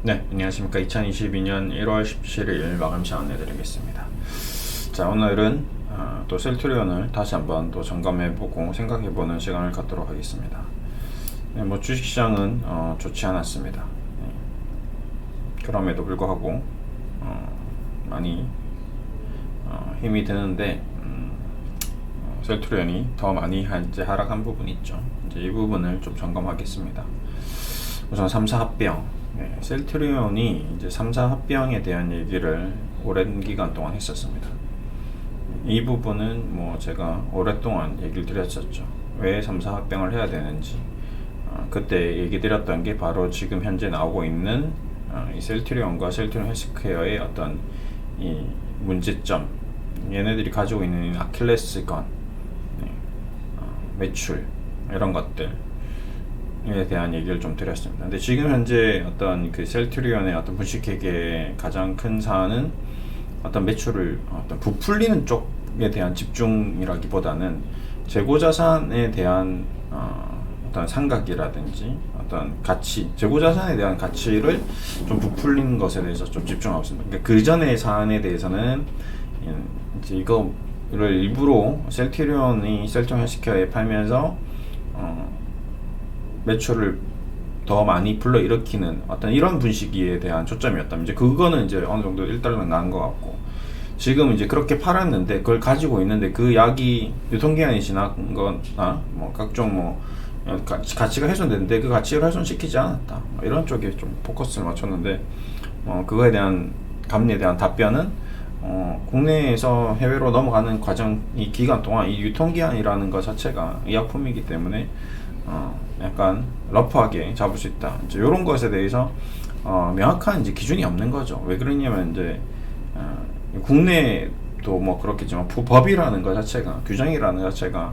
네, 안녕하십니까. 2022년 1월 17일 마감 시간 내드리겠습니다. 자, 오늘은 또 셀트리온을 다시 한번 또 점검해보고 생각해보는 시간을 갖도록 하겠습니다. 네, 뭐 주식시장은 좋지 않았습니다. 네, 그럼에도 불구하고 많이 힘이 드는데 셀트리온이 더 많이 이제 하락한 부분이 있죠. 이제 이 부분을 좀 점검하겠습니다. 우선 3사 합병. 네, 셀트리온이 이제 3사 합병에 대한 얘기를 오랜 기간 동안 했었습니다. 이 부분은 뭐 제가 오랫동안 얘기를 드렸었죠. 왜 3사 합병을 해야 되는지. 그때 얘기 드렸던 게 바로 지금 현재 나오고 있는 이 셀트리온과 셀트리온 헬스케어의 어떤 이 문제점, 얘네들이 가지고 있는 아킬레스건, 매출 이런 것들 에 대한 얘기를 좀 드렸습니다. 근데 지금 현재 어떤 그 셀트리온의 어떤 분식회계의 가장 큰 사안은 어떤 매출을 어떤 부풀리는 쪽에 대한 집중이라기보다는 재고자산에 대한 어떤 상각이라든지 어떤 가치, 재고자산에 대한 가치를 좀 부풀리는 것에 대해서 좀 집중하고 있습니다. 그러니까 그 전의 사안에 대해서는 이제 이거를 일부러 셀트리온 헬스케어에 팔면서 매출을 더 많이 불러일으키는 어떤 이런 분식에 대한 초점이었다면 이제 그거는 이제 어느 정도 일단은 나은 것 같고, 지금 이제 그렇게 팔았는데 그걸 가지고 있는데 그 약이 유통기한이 지난 거나 뭐 각종 뭐 가치가 훼손됐는데 그 가치를 훼손시키지 않았다, 이런 쪽에 좀 포커스를 맞췄는데 그거에 대한 감리에 대한 답변은 국내에서 해외로 넘어가는 과정, 이 기간 동안 이 유통기한이라는 것 자체가 의약품이기 때문에 약간 러프하게 잡을 수 있다. 이제 이런 것에 대해서 명확한 이제 기준이 없는 거죠. 왜 그러냐면 이제 국내도 뭐 그렇겠지만 법이라는 것 자체가, 규정이라는 것 자체가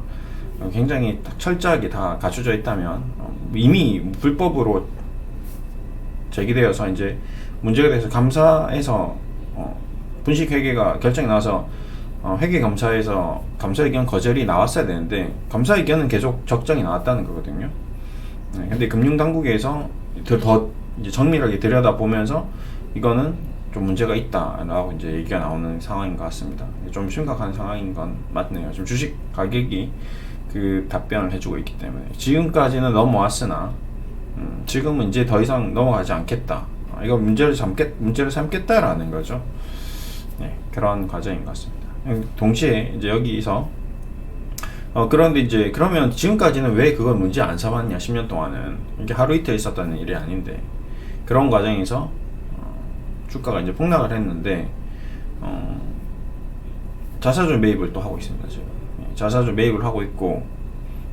굉장히 철저하게 다 갖춰져 있다면 이미 불법으로 제기되어서 이제 문제가 돼서 감사에서 분식회계가 결정이 나와서 회계감사에서 감사의견 거절이 나왔어야 되는데 감사의견은 계속 적정이 나왔다는 거거든요. 네, 근데 금융당국에서 더 이제 정밀하게 들여다보면서 이거는 좀 문제가 있다라고 이제 얘기가 나오는 상황인 것 같습니다. 좀 심각한 상황인 건 맞네요. 지금 주식 가격이 그 답변을 해주고 있기 때문에 지금까지는 넘어왔으나 지금은 이제 더 이상 넘어가지 않겠다. 이거 문제를 삼겠다라는 거죠. 네, 그런 과정인 것 같습니다. 동시에 이제 여기서 그런데 이제 그러면 지금까지는 왜 그걸 문제 안 삼았냐, 10년 동안은 이게 하루 이틀 있었다는 일이 아닌데, 그런 과정에서 주가가 이제 폭락을 했는데 자사주 매입을 또 하고 있습니다. 지금 자사주 매입을 하고 있고,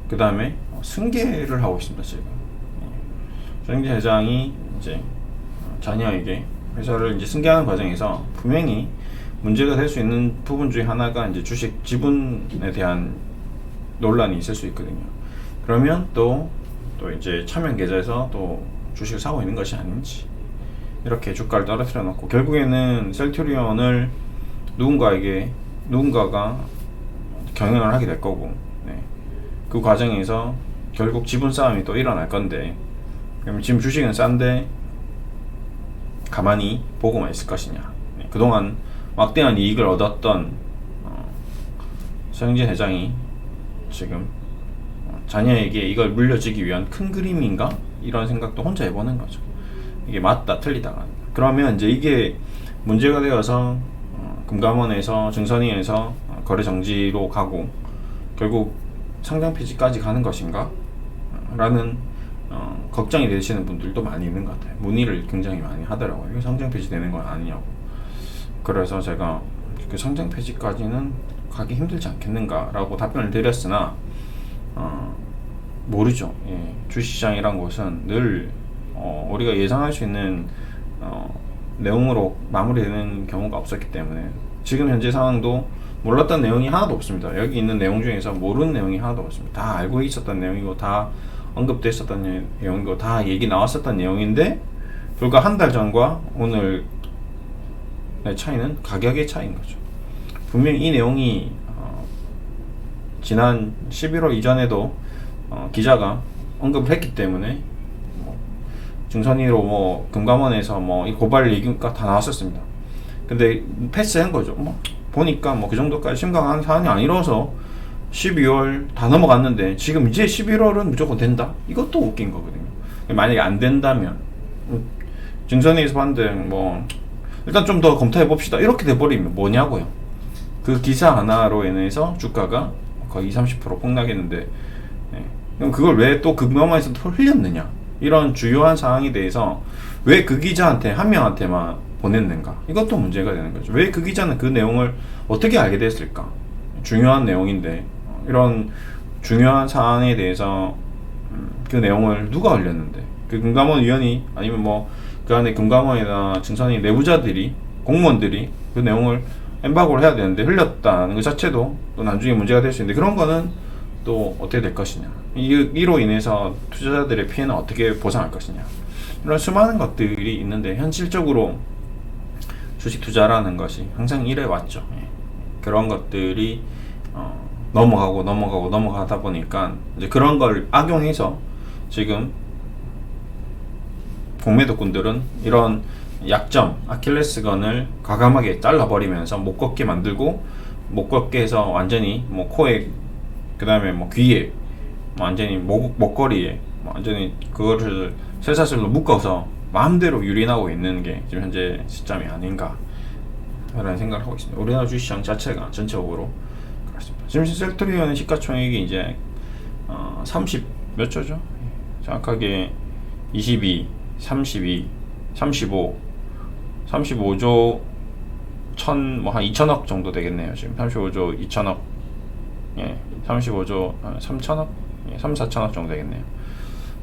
그 다음에 승계를 하고 있습니다. 지금 정재 회장이 이제 자녀에게 회사를 이제 승계하는 과정에서 분명히 문제가 될 수 있는 부분 중에 하나가 이제 주식 지분에 대한 논란이 있을 수 있거든요. 그러면 또 이제 차명 계좌에서 또 주식을 사고 있는 것이 아닌지, 이렇게 주가를 떨어뜨려 놓고 결국에는 셀트리온을 누군가가 경영을 하게 될 거고, 네, 그 과정에서 결국 지분 싸움이 또 일어날 건데, 그럼 지금 주식은 싼데 가만히 보고만 있을 것이냐. 네, 그동안 막대한 이익을 얻었던 서영진 회장이 지금 자녀에게 이걸 물려주기 위한 큰 그림인가? 이런 생각도 혼자 해보는 거죠. 이게 맞다 틀리다가. 그러면 이제 이게 문제가 되어서 금감원에서 증선위에서 거래 정지로 가고 결국 상장 폐지까지 가는 것인가? 라는 걱정이 되시는 분들도 많이 있는 것 같아요. 문의를 굉장히 많이 하더라고요. 이거 상장 폐지되는 건 아니냐고. 그래서 제가 그 상장 폐지까지는 가기 힘들지 않겠는가 라고 답변을 드렸으나 모르죠. 예, 주식시장이란 것은 늘 우리가 예상할 수 있는 내용으로 마무리되는 경우가 없었기 때문에 지금 현재 상황도 몰랐던 내용이 하나도 없습니다. 여기 있는 내용 중에서 모르는 내용이 하나도 없습니다. 다 알고 있었던 내용이고 다 언급됐었던 내용이고 다 얘기 나왔었던 내용인데, 불과 한 달 전과 오늘 차이는 가격의 차이인 거죠. 분명히 이 내용이 지난 11월 이전에도 기자가 언급을 했기 때문에 증선이로 뭐 금감원에서 뭐 이 고발 얘기가 다 나왔었습니다. 근데 패스한 거죠. 뭐 보니까 뭐 그 정도까지 심각한 사안이 아니라서 12월 다 넘어갔는데 지금 이제 11월은 무조건 된다? 이것도 웃긴 거거든요. 만약에 안 된다면 증선에서 반등 뭐 일단 좀 더 검토해 봅시다 이렇게 돼버리면 뭐냐고요. 그 기사 하나로 인해서 주가가 거의 30% 폭락했는데, 예. 그럼 그걸 왜 또 금감원에서 흘렸느냐, 이런 주요한 사항에 대해서 왜 그 기자한테 한 명한테만 보냈는가, 이것도 문제가 되는 거죠. 왜 그 기자는 그 내용을 어떻게 알게 됐을까? 중요한 내용인데 이런 중요한 사안에 대해서 그 내용을 누가 흘렸는데, 그 금감원 위원이 아니면 뭐 그 안에 금감원이나 증선이 내부자들이, 공무원들이 그 내용을 엠바고를 해야 되는데 흘렸다는 것 자체도 또 나중에 문제가 될 수 있는데, 그런 거는 또 어떻게 될 것이냐, 이로 인해서 투자자들의 피해는 어떻게 보상할 것이냐, 이런 수많은 것들이 있는데, 현실적으로 주식 투자라는 것이 항상 이래 왔죠. 예. 그런 것들이 넘어가다 보니까 이제 그런 걸 악용해서 지금 공매도꾼들은 이런 약점, 아킬레스건을 과감하게 잘라버리면서 못 걷게 만들고, 못 걷게 해서 완전히 뭐 코에, 그 다음에 뭐 귀에, 완전히 목걸이에 완전히 그거를 쇠사슬로 묶어서 마음대로 유린하고 있는 게 지금 현재 시점이 아닌가 라는 생각을 하고 있습니다. 우리나라 주식시장 자체가 전체적으로 그렇습니다. 지금 셀트리온의 시가총액이 이제 30 몇 조죠? 정확하게 22, 32, 35, 35조 뭐 한 2천억 정도 되겠네요. 지금 35조 2천억, 예, 35조 3천억, 예, 3, 4천억 정도 되겠네요.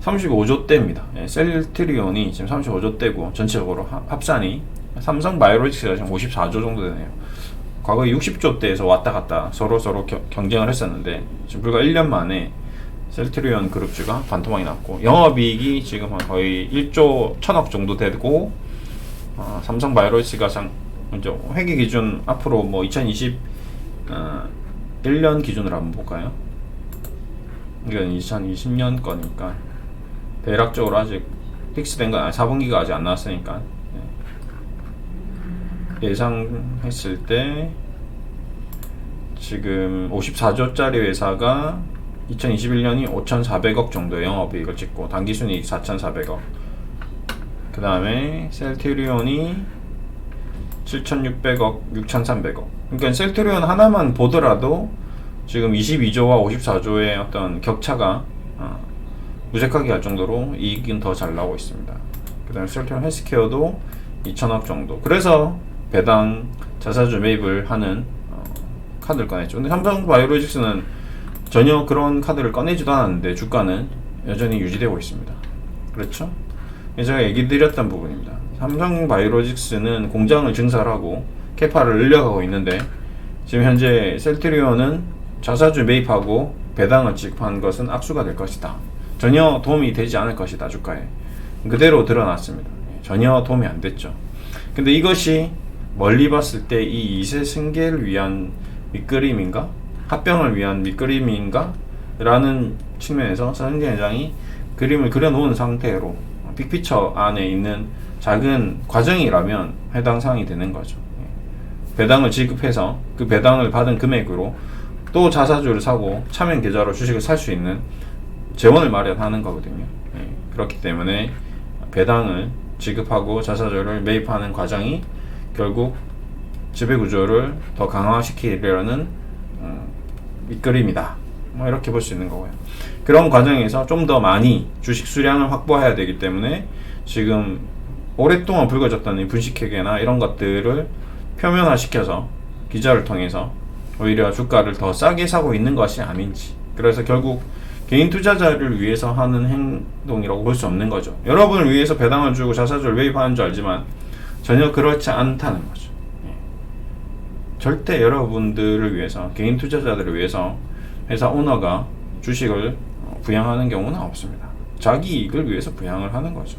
35조대입니다. 예, 셀트리온이 지금 35조대고 전체적으로 합산이 삼성바이오로직스가 지금 54조 정도 되네요. 과거에 60조대에서 왔다 갔다 서로 경쟁을 했었는데, 지금 불과 1년 만에 셀트리온 그룹주가 반토막이 났고, 영업이익이 지금 거의 1조 1천억 정도 되고, 삼성바이오로직스가 이제 회계 기준 앞으로 뭐 2021년 기준으로 한번 볼까요? 이건 2020년 거니까 대략적으로 아직 픽스된 건 4분기가 아직 안 나왔으니까, 예상했을 때 지금 54조짜리 회사가 2021년이 5,400억 정도의 영업이익을 찍고 당기순이익 4,400억, 그 다음에 셀트리온이 7,600억, 6,300억. 그러니까 셀트리온 하나만 보더라도 지금 22조와 54조의 어떤 격차가 무색하게 할 정도로 이익은 더 잘 나오고 있습니다. 그 다음에 셀트리온 헬스케어도 2천억 정도. 그래서 배당 자사주 매입을 하는 카드를 꺼냈죠. 근데 삼성바이오로직스는 전혀 그런 카드를 꺼내지도 않았는데 주가는 여전히 유지되고 있습니다. 그렇죠? 제가 얘기 드렸던 부분입니다. 삼성바이오로직스는 공장을 증설하고 캐파를 늘려가고 있는데, 지금 현재 셀트리온은 자사주 매입하고 배당을 지급한 것은 악수가 될 것이다. 전혀 도움이 되지 않을 것이다. 주가에 그대로 드러났습니다. 전혀 도움이 안 됐죠. 근데 이것이 멀리 봤을 때 이 2세 승계를 위한 밑그림인가? 합병을 위한 밑그림인가? 라는 측면에서 서영진 회장이 그림을 그려놓은 상태로 빅피처 안에 있는 작은 과정이라면 해당 사항이 되는 거죠. 배당을 지급해서 그 배당을 받은 금액으로 또 자사주를 사고 차명 계좌로 주식을 살 수 있는 재원을 마련하는 거거든요. 그렇기 때문에 배당을 지급하고 자사주를 매입하는 과정이 결국 지배구조를 더 강화시키려는 밑그림이다. 뭐 이렇게 볼 수 있는 거고요. 그런 과정에서 좀 더 많이 주식 수량을 확보해야 되기 때문에 지금 오랫동안 불거졌던 이 분식회계나 이런 것들을 표면화시켜서 기자를 통해서 오히려 주가를 더 싸게 사고 있는 것이 아닌지, 그래서 결국 개인 투자자를 위해서 하는 행동이라고 볼 수 없는 거죠. 여러분을 위해서 배당을 주고 자사주를 매입하는 줄 알지만 전혀 그렇지 않다는 거죠. 절대 여러분들을 위해서, 개인 투자자들을 위해서 회사 오너가 주식을 부양하는 경우는 없습니다. 자기 이익을 위해서 부양을 하는 거죠.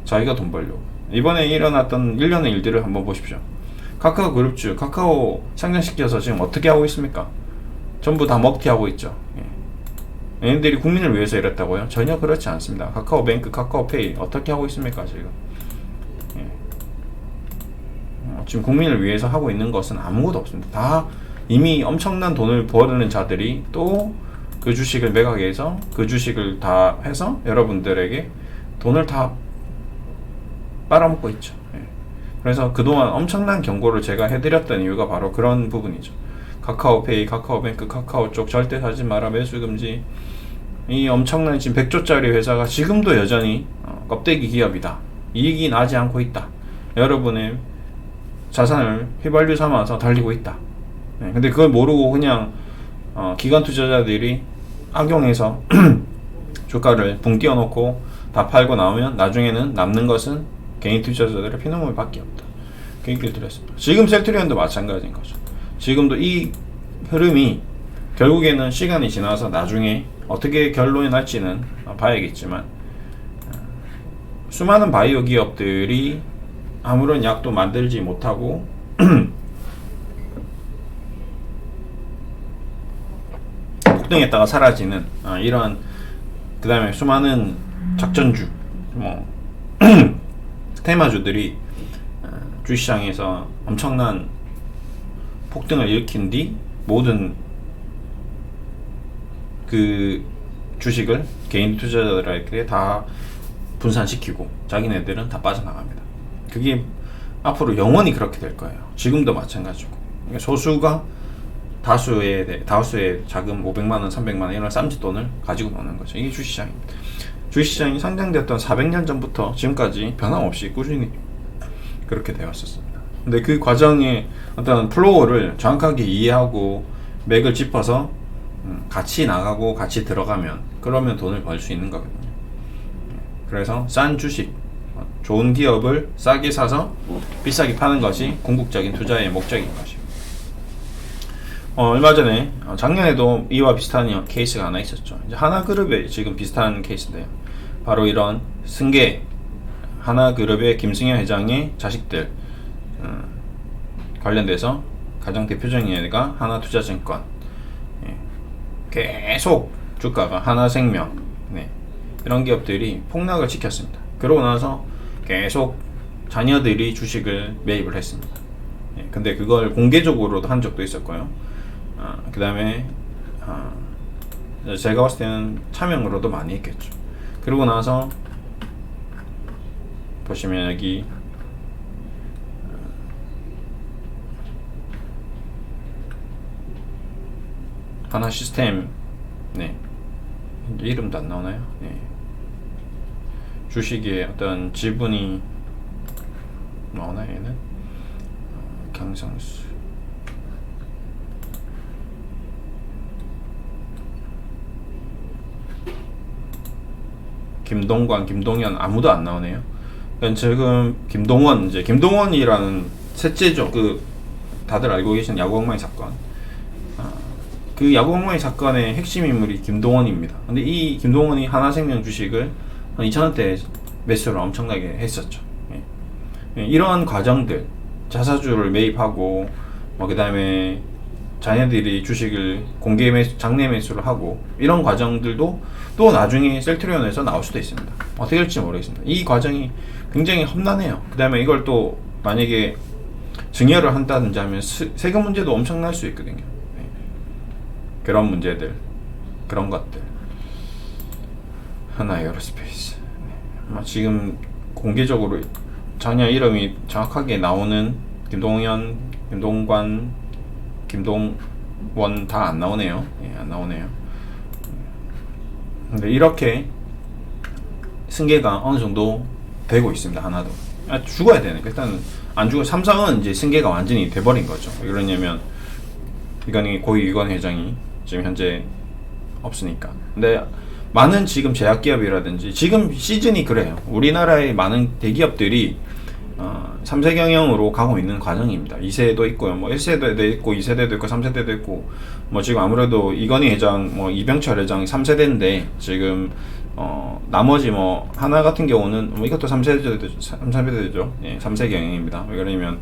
자기가 돈 벌려고. 이번에 일어났던 일련의 일들을 한번 보십시오. 카카오 그룹주, 카카오 상장시켜서 지금 어떻게 하고 있습니까? 전부 다 먹튀하고 있죠. 얘네들이 국민을 위해서 이랬다고요? 전혀 그렇지 않습니다. 카카오뱅크, 카카오페이 어떻게 하고 있습니까 지금? 예. 지금 국민을 위해서 하고 있는 것은 아무것도 없습니다. 다 이미 엄청난 돈을 부어드는 자들이 또 그 주식을 매각해서 그 주식을 다 해서 여러분들에게 돈을 다 빨아먹고 있죠. 예. 그래서 그동안 엄청난 경고를 제가 해드렸던 이유가 바로 그런 부분이죠. 카카오페이, 카카오뱅크, 카카오 쪽 절대 사지 마라, 매수 금지. 이 엄청난 지금 100조짜리 회사가 지금도 여전히 껍데기 기업이다. 이익이 나지 않고 있다. 여러분의 자산을 휘발유 삼아서 달리고 있다. 네, 근데 그걸 모르고 그냥 기관 투자자들이 악용해서 주가를 붕 띄워놓고 다 팔고 나오면 나중에는 남는 것은 개인 투자자들의 피눈물밖에 없다. 그 얘기를 드렸습니다. 지금 셀트리온도 마찬가지인 거죠. 지금도 이 흐름이 결국에는 시간이 지나서 나중에 어떻게 결론이 날지는 봐야겠지만 수많은 바이오 기업들이 아무런 약도 만들지 못하고 폭등했다가 사라지는 이러한, 그 다음에 수많은 작전주 테마주들이 주시장에서 엄청난 폭등을 일으킨 뒤 모든 그 주식을 개인 투자자들에게 다 분산시키고 자기네들은 다 빠져나갑니다. 그게 앞으로 영원히 그렇게 될 거예요. 지금도 마찬가지고. 그러니까 소수가 다수의 자금 500만원, 300만원 이런 쌈짓돈을 가지고 노는 거죠. 이게 주식시장입니다. 주식시장이 상장됐던 400년 전부터 지금까지 변함없이 꾸준히 그렇게 되었었습니다. 근데 그 과정의 어떤 플로우를 정확하게 이해하고 맥을 짚어서 같이 나가고 같이 들어가면, 그러면 돈을 벌 수 있는 거거든요. 그래서 싼 주식, 좋은 기업을 싸게 사서 비싸게 파는 것이 궁극적인 투자의 목적인 것이고, 얼마 전에 작년에도 이와 비슷한 케이스가 하나 있었죠. 이제 하나그룹에 지금 비슷한 케이스인데요. 바로 이런 승계, 하나그룹의 김승현 회장의 자식들 관련돼서 가장 대표적인 예가 하나투자증권. 계속 주가가, 하나생명, 이런 기업들이 폭락을 시켰습니다. 그러고 나서 계속 자녀들이 주식을 매입을 했습니다. 근데 그걸 공개적으로도 한 적도 있었고요. 그 다음에 제가 봤을 때는 차명으로도 많이 했겠죠. 그러고 나서 보시면 여기 하나 시스템, 이름도 안 나오나요? 주식의 어떤 지분이 나오나요? 얘는 경상수, 김동관, 김동현 아무도 안 나오네요. 그러니까 지금 김동원이라는 셋째죠. 그 다들 알고 계신 야구엉망이 사건. 그 야구엉망이 사건의 핵심 인물이 김동원입니다. 근데 이 김동원이 하나생명 주식을 한 2,000원대 매수를 엄청나게 했었죠. 이러한 과정들, 자사주를 매입하고 그 다음에 자녀들이 주식을 공개 매수, 장내 매수를 하고, 이런 과정들도 또 나중에 셀트리온에서 나올 수도 있습니다. 어떻게 될지 모르겠습니다. 이 과정이 굉장히 험난해요. 그 다음에 이걸 또 만약에 증여를 한다든지 하면 세금 문제도 엄청날 수 있거든요. 그런 문제들, 그런 것들. 하나에어로스페이스. 지금 공개적으로 자녀 이름이 정확하게 나오는 김동현, 김동관, 김동원 다 안 나오네요. 안 나오네요. 근데 이렇게 승계가 어느 정도 되고 있습니다. 하나도. 죽어야 되니까. 일단 안 죽어. 삼성은 이제 승계가 완전히 돼버린 거죠. 왜 그러냐면 이건희 고위이건 회장이 지금 현재 없으니까. 근데 많은 지금 제약기업이라든지 지금 시즌이 그래요. 우리나라의 많은 대기업들이 3세 경영으로 가고 있는 과정입니다. 2세도 있고요. 1세대도 있고 2세대도 있고 3세대도 있고, 지금 아무래도 이건희 회장, 이병철 회장이 3세대인데 지금 나머지 하나 같은 경우는 이것도 3세대죠. 3세대 경영입니다. 왜 그러냐면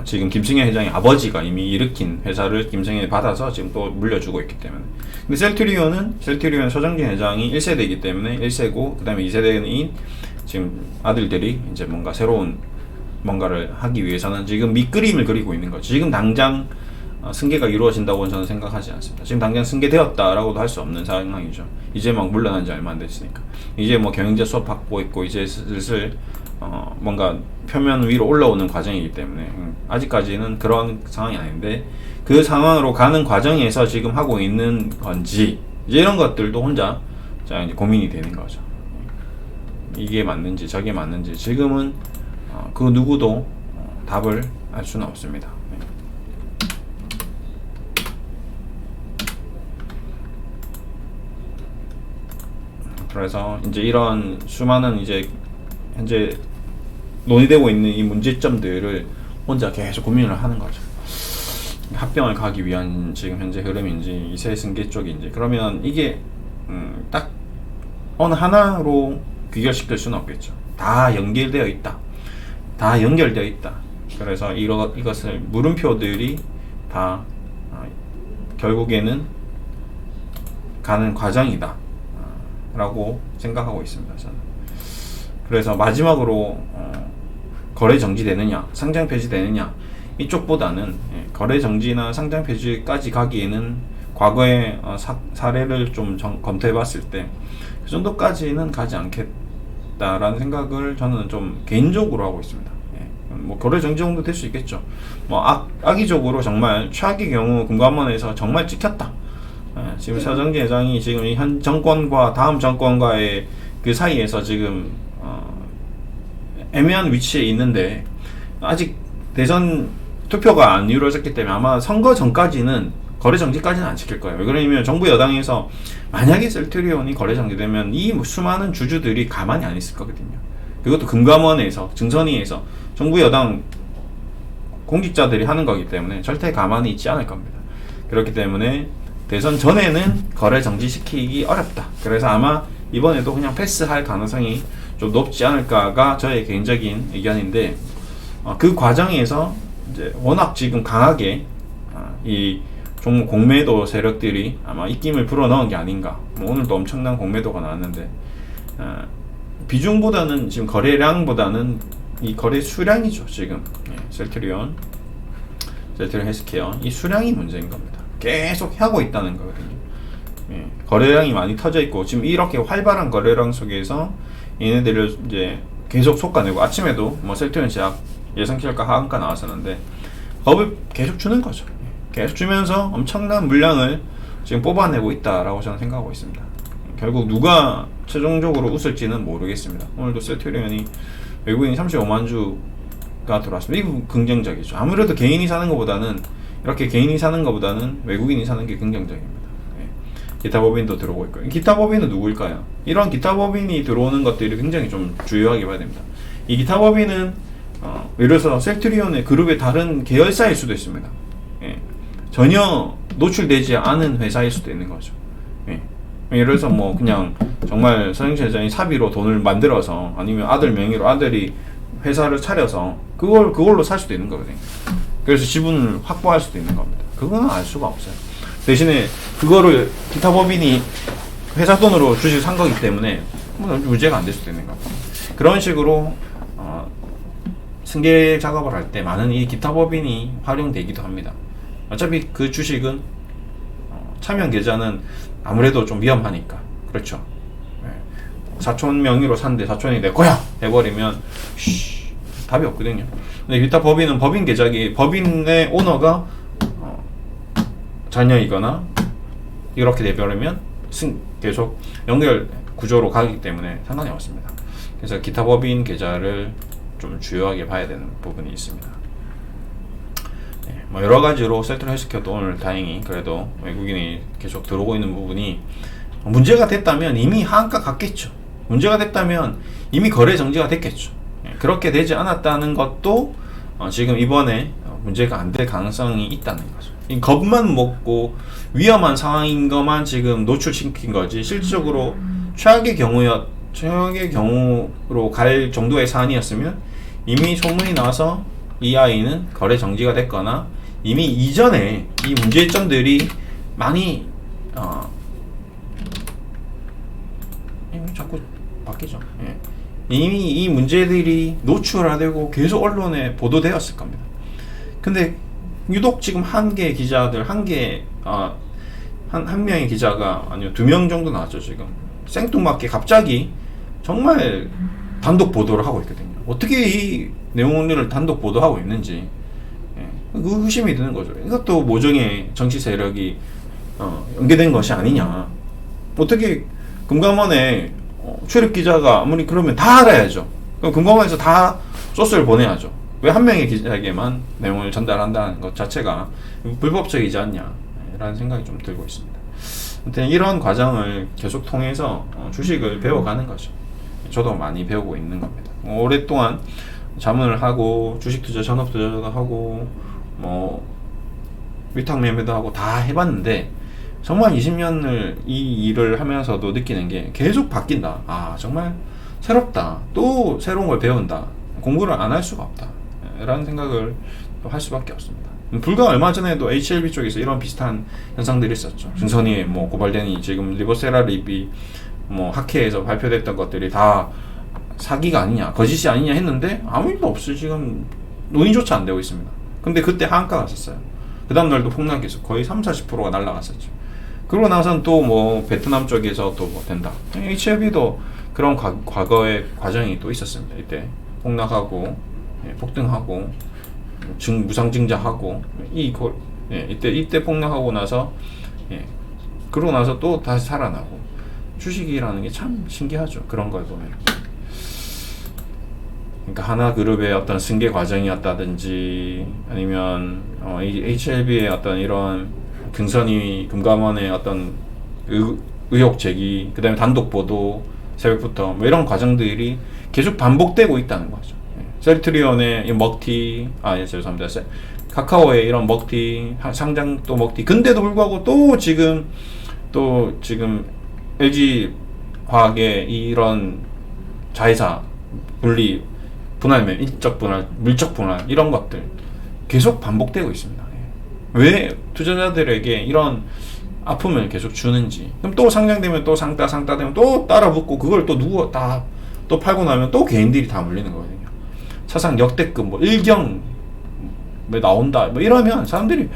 지금 김승현 회장의 아버지가 이미 일으킨 회사를 김승현이 받아서 지금 또 물려주고 있기 때문에. 근데 셀트리온은 서정진 회장이 1세대이기 때문에 1세고, 그 다음에 2세대인 지금 아들들이 이제 뭔가 새로운 뭔가를 하기 위해서는 지금 밑그림을 그리고 있는 거죠. 지금 당장 승계가 이루어진다고 저는 생각하지 않습니다. 지금 당장 승계되었다라고도 할 수 없는 상황이죠. 이제 막 물러난 지 얼마 안 됐으니까. 이제 뭐 경영자 수업 받고 있고, 이제 슬슬 뭔가 표면 위로 올라오는 과정이기 때문에 아직까지는 그런 상황이 아닌데, 그 상황으로 가는 과정에서 지금 하고 있는 건지, 이제 이런 것들도 혼자 자 이제 고민이 되는 거죠. 이게 맞는지 저게 맞는지 지금은 그 누구도 답을 알 수는 없습니다. 그래서 이제 이런 수많은 이제 현재 논의되고 있는 이 문제점들을 혼자 계속 고민을 하는 거죠. 합병을 가기 위한 지금 현재 흐름인지, 이세 승계 쪽인지. 그러면 이게 딱 어느 하나로 귀결시킬 수는 없겠죠. 다 연결되어 있다. 다 연결되어 있다. 그래서 이것을 물음표들이 다 결국에는 가는 과정이다 라고 생각하고 있습니다. 저는. 그래서 마지막으로 거래 정지되느냐, 상장 폐지되느냐, 이쪽보다는 거래 정지나 상장 폐지까지 가기에는 과거의 사례를 좀 검토해 봤을 때 그 정도까지는 가지 않겠다라는 생각을 저는 좀 개인적으로 하고 있습니다. 뭐 거래 정지 정도 될 수 있겠죠. 뭐 악의적으로 정말 최악의 경우 금감원에서 정말 찍혔다. 지금 서정진 회장이 지금 현 정권과 다음 정권과의 그 사이에서 지금 애매한 위치에 있는데, 아직 대선 투표가 안 이루어졌기 때문에 아마 선거 전까지는 거래 정지까지는 안 지킬 거예요. 왜 그러냐면 정부 여당에서 만약에 셀트리온이 거래 정지되면 이 수많은 주주들이 가만히 안 있을 거거든요. 그것도 금감원에서, 증선위에서 정부 여당 공직자들이 하는 거기 때문에 절대 가만히 있지 않을 겁니다. 그렇기 때문에 대선 전에는 거래 정지시키기 어렵다. 그래서 아마 이번에도 그냥 패스할 가능성이 좀 높지 않을까가 저의 개인적인 의견인데, 그 과정에서 이제 워낙 지금 강하게 이 종목 공매도 세력들이 아마 입김을 불어넣은 게 아닌가. 뭐 오늘도 엄청난 공매도가 나왔는데, 비중보다는 지금 거래량보다는 이 거래 수량이죠. 지금 셀트리온 헬스케어 이 수량이 문제인 겁니다. 계속 하고 있다는 거거든요. 거래량이 많이 터져 있고, 지금 이렇게 활발한 거래량 속에서 얘네들을 이제 계속 솎아내고, 아침에도 뭐 셀트리온 제약 예상시가 하한가 나왔었는데 겁을 계속 주는 거죠. 계속 주면서 엄청난 물량을 지금 뽑아내고 있다라고 저는 생각하고 있습니다. 결국 누가 최종적으로 웃을지는 모르겠습니다. 오늘도 셀트리온이 외국인이 35만 주가 들어왔습니다. 이거 긍정적이죠. 아무래도 개인이 사는 것보다는, 이렇게 개인이 사는 것보다는 외국인이 사는 게 긍정적입니다. 기타 법인도 들어오고 있고요. 기타 법인은 누구일까요? 이런 기타 법인이 들어오는 것들이 굉장히 좀 주요하게 봐야 됩니다. 이 기타 법인은 예를 들어서 셀트리온의 그룹의 다른 계열사일 수도 있습니다. 전혀 노출되지 않은 회사일 수도 있는 거죠. 예를 들어서 뭐 그냥 정말 서정진 회장이 사비로 돈을 만들어서, 아니면 아들 명의로 아들이 회사를 차려서 그걸로 살 수도 있는 거거든요. 그래서 지분을 확보할 수도 있는 겁니다. 그거는 알 수가 없어요. 대신에 그거를 기타 법인이 회사 돈으로 주식 산 거기 때문에 뭐 문제가 안 될 수도 있는 겁니다. 그런 식으로 승계 작업을 할 때 많은 이 기타 법인이 활용되기도 합니다. 어차피 그 주식은 차명 계좌는 아무래도 좀 위험하니까, 그렇죠. 사촌 명의로 샀는데 사촌이 내 거야 해버리면 답이 없거든요. 근데 기타 법인은 법인 계좌기, 법인의 오너가 자녀이거나 이렇게 돼버리면 계속 연결 구조로 가기 때문에 상관이 없습니다. 그래서 기타 법인 계좌를 좀 주요하게 봐야 되는 부분이 있습니다. 뭐 여러 가지로 셀트리온 헬스케어도 오늘 다행히 그래도 외국인이 계속 들어오고 있는 부분이, 문제가 됐다면 이미 하한가 갔겠죠. 문제가 됐다면 이미 거래 정지가 됐겠죠. 그렇게 되지 않았다는 것도 지금 이번에 문제가 안 될 가능성이 있다는 거죠. 이 겁만 먹고 위험한 상황인 것만 지금 노출시킨 거지, 실질적으로 최악의 경우로 갈 정도의 사안이었으면 이미 소문이 나서 이 아이는 거래 정지가 됐거나 이미 이전에 이 문제점들이 많이 자꾸 바뀌죠. 예. 이미 이 문제들이 노출화되고 계속 언론에 보도되었을 겁니다. 근데 유독 지금 한 개의 기자들 한 명의 기자가 아니요 2명 정도 나왔죠. 지금 생뚱맞게 갑자기 정말 단독 보도를 하고 있거든요. 어떻게 이 내용을 단독 보도하고 있는지 그 의심이 드는 거죠. 이것도 모종의 정치 세력이 연계된 것이 아니냐. 어떻게 금감원에 출입 기자가 아무리 그러면 다 알아야죠. 그럼 금감원에서 다 소스를 보내야죠. 왜 한 명의 기자에게만 내용을 전달한다는 것 자체가 불법적이지 않냐 라는 생각이 좀 들고 있습니다. 아무튼 이런 과정을 계속 통해서 주식을 배워가는 거죠. 저도 많이 배우고 있는 겁니다. 오랫동안 자문을 하고 주식 투자, 전업 투자도 하고 위탁 매매도 하고 다 해봤는데 정말 20년을 이 일을 하면서도 느끼는 게 계속 바뀐다. 아 정말 새롭다. 또 새로운 걸 배운다. 공부를 안 할 수가 없다. 라는 생각을 할 수밖에 없습니다. 불과 얼마 전에도 HLB 쪽에서 이런 비슷한 현상들이 있었죠. 중선이 고발되니 지금 리버세라립이 학회에서 발표됐던 것들이 다 사기가 아니냐, 거짓이 아니냐 했는데 아무 일도 없어요. 지금 논의조차 안 되고 있습니다. 근데 그때 한가가 왔었어요. 그 다음 날도 폭락 계속 거의 30-40%가 날라갔었죠. 그러고 나서는 또 베트남 쪽에서 또 된다. HLB도 그런 과거의 과정이 또 있었습니다. 이때 폭락하고 폭등하고 무상증자하고 이때 폭락하고 나서 그러고 나서 또 다시 살아나고 주식이라는 게 참 신기하죠. 그런 걸 보면. 그러니까 하나그룹의 어떤 승계 과정이었다든지 아니면 HLB의 어떤 이런 금감원의 어떤 의혹 제기, 그 다음에 단독 보도 새벽부터 이런 과정들이 계속 반복되고 있다는 거죠. 셀트리온의 먹튀, 죄송합니다. 카카오의 이런 먹튀, 상장 또 먹튀. 근데도 불구하고 또 지금 LG 화학의 이런 자회사 분리, 분할매, 인적 분할, 물적 분할 이런 것들 계속 반복되고 있습니다. 왜 투자자들에게 이런 아픔을 계속 주는지. 그럼 또 상장되면 또 상따되면 또 따라 붙고 그걸 또 또 팔고 나면 또 개인들이 다 물리는 거거든요. 사상 역대급 일경에 나온다 이러면 사람들이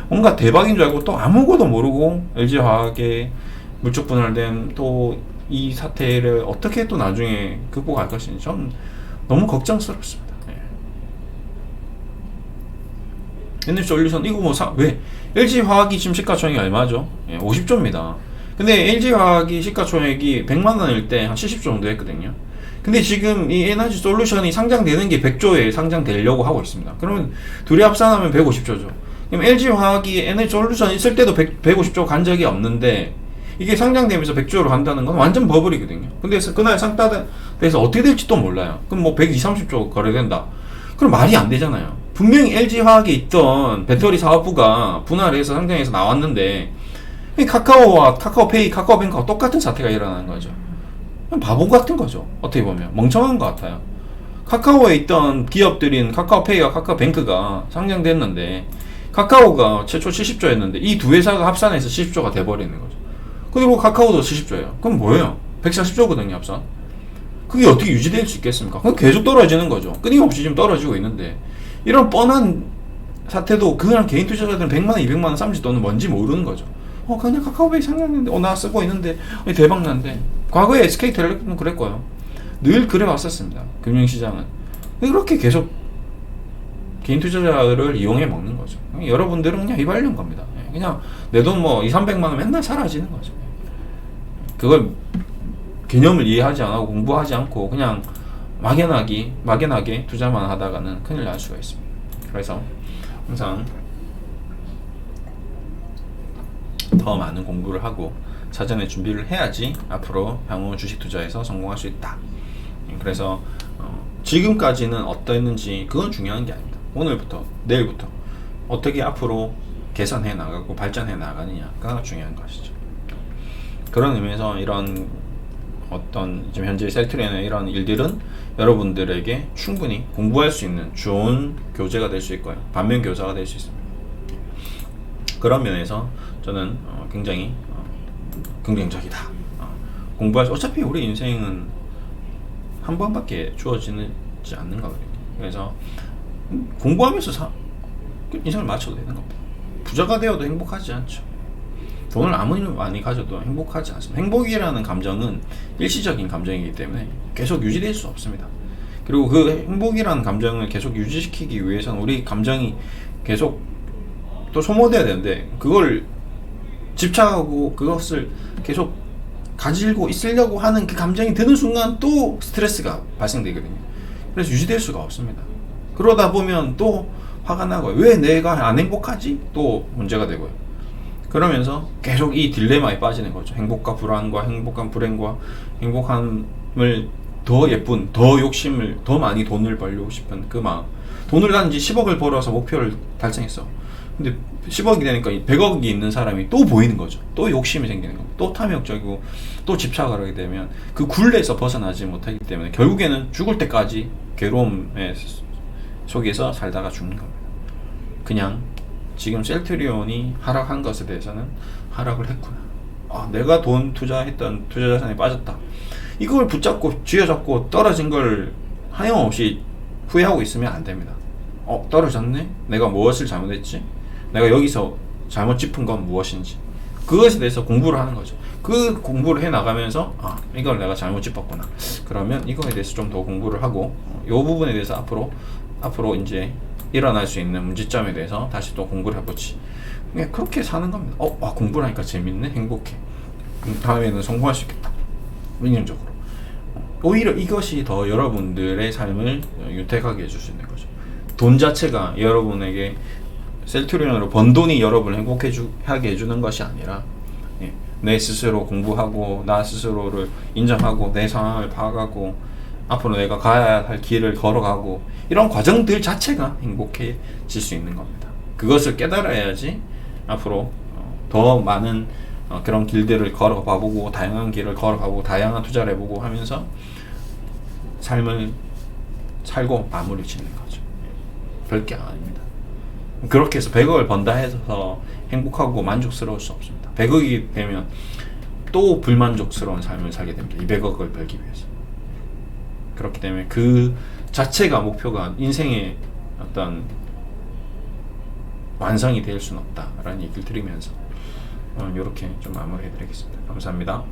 뭔가 대박인 줄 알고 또 아무것도 모르고 LG화학의 물적 분할된 또 이 사태를 어떻게 또 나중에 극복할 것인지 전 너무 걱정스럽습니다. 에너지솔루션 이거 왜 LG화학이 지금 시가총액이 얼마죠? 50조입니다. 근데 LG화학이 시가총액이 100만 원일 때 한 70조 정도 했거든요. 근데 지금 이 에너지솔루션이 상장되는 게 100조에 상장되려고 하고 있습니다. 그러면 둘이 합산하면 150조죠. 그럼 LG화학이 에너지솔루션 있을 때도 150조 간 적이 없는데 이게 상장되면서 100조로 간다는 건 완전 버블이거든요. 근데 그날 상따돼서 어떻게 될지 또 몰라요. 그럼 120, 30조 거래된다. 그럼 말이 안 되잖아요. 분명히 LG화학에 있던 배터리 사업부가 분할해서 상장해서 나왔는데 카카오와 카카오페이, 카카오뱅크와 똑같은 사태가 일어나는 거죠. 바보 같은 거죠. 어떻게 보면 멍청한 것 같아요. 카카오에 있던 기업들인 카카오페이와 카카오뱅크가 상장됐는데 카카오가 최초 70조였는데 이 두 회사가 합산해서 70조가 돼버리는 거죠. 그리고 카카오도 70조예요. 그럼 뭐예요? 140조거든요, 합산. 그게 어떻게 유지될 수 있겠습니까? 그럼 계속 떨어지는 거죠. 끊임없이 지금 떨어지고 있는데 이런 뻔한 사태도 그냥 개인 투자자들은 100만원, 200만원, 30도는 뭔지 모르는 거죠. 그냥 카카오페이 상장했는데 나 쓰고 있는데 대박난데 과거에 SK텔레콤은 그랬고요. 늘 그래 왔었습니다. 금융시장은. 그렇게 계속 개인 투자자를 이용해 먹는 거죠. 여러분들은 그냥 휘발린 겁니다. 그냥 내 돈 200~300만원 맨날 사라지는 거죠. 그걸 개념을 이해하지 않고 공부하지 않고 그냥 막연하게 투자만 하다가는 큰일 날 수가 있습니다. 그래서 항상 더 많은 공부를 하고 사전에 준비를 해야지 앞으로 향후 주식 투자에서 성공할 수 있다. 그래서 지금까지는 어땠는지 그건 중요한 게 아닙니다. 오늘부터 내일부터 어떻게 앞으로 개선해 나가고 발전해 나가느냐가 중요한 것이죠. 그런 의미에서 이런 어떤 지금 현재 셀트리온의 이런 일들은 여러분들에게 충분히 공부할 수 있는 좋은 교재가 될 수 있고요. 반면 교사가 될 수 있습니다. 그런 면에서 저는 굉장히 긍정적이다. 공부할 수, 어차피 우리 인생은 한 번밖에 주어지지 않는 거거든요. 그래서 공부하면서 인생을 맞춰도 되는 겁니다. 부자가 되어도 행복하지 않죠. 돈을 아무리 많이 가져도 행복하지 않습니다. 행복이라는 감정은 일시적인 감정이기 때문에 계속 유지될 수 없습니다. 그리고 그 행복이라는 감정을 계속 유지시키기 위해서는 우리 감정이 계속 또 소모돼야 되는데, 그걸 집착하고 그것을 계속 가지고 있으려고 하는 그 감정이 드는 순간 또 스트레스가 발생되거든요. 그래서 유지될 수가 없습니다. 그러다 보면 또 화가 나고요. 왜 내가 안 행복하지? 또 문제가 되고요. 그러면서 계속 이 딜레마에 빠지는 거죠. 행복과 불안과 행복한 불행과 행복함을 더 예쁜, 더 욕심을, 더 많이 돈을 벌고 싶은 그 마음. 돈을 단지 10억을 벌어서 목표를 달성했어. 근데 10억이 되니까 100억이 있는 사람이 또 보이는 거죠. 또 욕심이 생기는 겁니다. 또 탐욕적이고 또 집착을 하게 되면 그 굴레에서 벗어나지 못하기 때문에 결국에는 죽을 때까지 괴로움의 속에서 살다가 죽는 겁니다. 그냥 지금 셀트리온이 하락한 것에 대해서는 하락을 했구나. 내가 돈 투자했던 투자자산에 빠졌다. 이걸 붙잡고 쥐어잡고 떨어진 걸 하염없이 후회하고 있으면 안 됩니다. 떨어졌네? 내가 무엇을 잘못했지? 내가 여기서 잘못 짚은 건 무엇인지, 그것에 대해서 공부를 하는 거죠. 그 공부를 해 나가면서 이걸 내가 잘못 짚었구나. 그러면 이거에 대해서 좀 더 공부를 하고 이 부분에 대해서 앞으로 이제 일어날 수 있는 문제점에 대해서 다시 또 공부를 해보지. 그냥 그렇게 사는 겁니다. 공부를 하니까 재밌네, 행복해. 다음에는 성공할 수 있겠다. 긍정적으로. 오히려 이것이 더 여러분들의 삶을 윤택하게 해줄 수 있는 거죠. 돈 자체가 여러분에게 셀트리온으로 번 돈이 여러분을 행복하게 해주는 것이 아니라, 내 스스로 공부하고 나 스스로를 인정하고 내 상황을 파악하고 앞으로 내가 가야 할 길을 걸어가고 이런 과정들 자체가 행복해질 수 있는 겁니다. 그것을 깨달아야지 앞으로 더 많은 그런 길들을 걸어가보고 다양한 길을 걸어가보고 다양한 투자를 해보고 하면서 삶을 살고 마무리 짓는 거죠. 별게 아닙니다. 그렇게 해서 100억을 번다 해서 행복하고 만족스러울 수 없습니다. 100억이 되면 또 불만족스러운 삶을 살게 됩니다. 200억을 벌기 위해서. 그렇기 때문에 그 자체가 목표가 인생의 어떤 완성이 될 수는 없다라는 얘기를 드리면서 이렇게 좀 마무리해 드리겠습니다. 감사합니다.